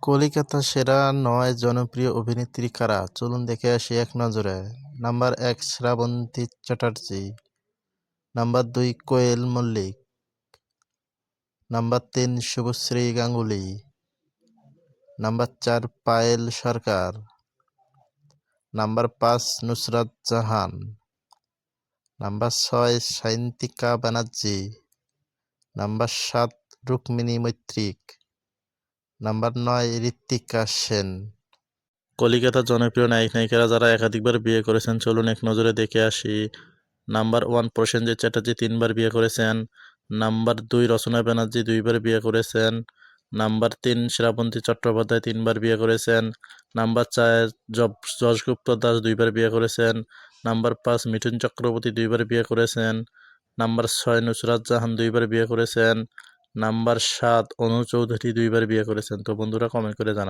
কলিকাতা সেরা ৯ জনপ্রিয় অভিনেত্রী কারা? চলুন দেখে আসি এক নজরে। Number ১ Srabanti Chatterjee, number ২ Koel Mallick, number ৩ Subhashree Ganguly, number ৪ Payel Sarkar, number ৫ Nusrat Jahan, number ৬ Sayantika Banerjee, number ৭ Rukmini Maitra, number ৯ Ritwika Sen. কলিকাতার জনপ্রিয় নায়ক-নায়িকারা যারা একাধিকবার বিয়ে করেছেন চলুন এক নজরে দেখে আসি। নাম্বার ১ প্রসেনজিৎ চ্যাটার্জি ৩ বার বিয়ে করেছেন। নাম্বার ২ রচনা ব্যানার্জি ২ বার বিয়ে করেছেন। নাম্বার ৩ শ্রাবন্তী চট্টোপাধ্যায় ৩ বার বিয়ে করেছেন। নাম্বার ৪ যশগুপ্ত দাস ২ বার বিয়ে করেছেন। নাম্বার ৫ মিঠুন চক্রবর্তী ২ বার বিয়ে করেছেন। নাম্বার ৬ নুসরাত জাহান ২ বার বিয়ে করেছেন। নাম্বার ৭ অনু চৌধুরী ২ বার বিয়ে করেছেন। তো বন্ধুরা কমেন্ট করে জানান।